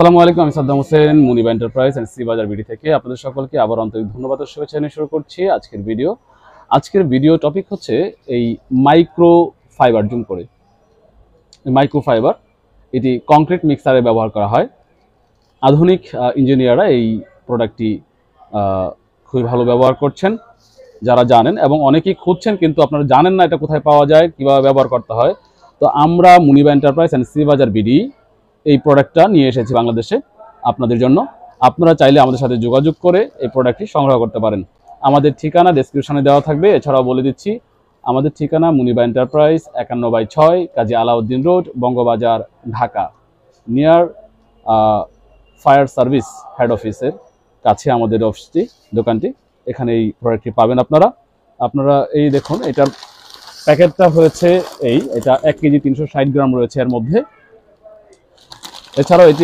আসসালামু আলাইকুম, আমি Saddam Hossain, Muniba enterprise and C Bazar BD থেকে আপনাদের সকলকে আবার আন্তরিক ধন্যবাদ ও শুভেচ্ছা জানিয়ে শুরু করছি আজকের ভিডিও টপিক হচ্ছে এই মাইক্রো ফাইবার। জুম করে মাইক্রো ফাইবার এটি কংক্রিট মিক্সারে ব্যবহার করা হয়। আধুনিক ইঞ্জিনিয়াররা এই প্রোডাক্টটি খুবই ভালো ব্যবহার করছেন, যারা জানেন, এবং অনেকেই খুঁজছেন কিন্তু আপনারা জানেন না এটা কোথায় পাওয়া যায়, কিভাবে ব্যবহার করতে হয়। তো আমরা Muniba enterprise and C Bazar BD এই প্রোডাক্টটা নিয়ে এসেছি বাংলাদেশে আপনাদের জন্য। আপনারা চাইলে আমাদের সাথে যোগাযোগ করে এই প্রোডাক্টটি সংগ্রহ করতে পারেন। আমাদের ঠিকানা ডেসক্রিপশনে দেওয়া থাকবে। এছাড়াও বলে দিচ্ছি, আমাদের ঠিকানা Muniba enterprise 51/6 Kazi Alauddin road, Bangabazar, Dhaka, near fire service head অফিসের কাছে আমাদের দোকানটি। এখানে এই প্রোডাক্টটি পাবেন আপনারা এই দেখুন, এটার প্যাকেটটা হয়েছে এটা 1 কেজি 360 গ্রাম রয়েছে এর মধ্যে। এছাড়াও এটি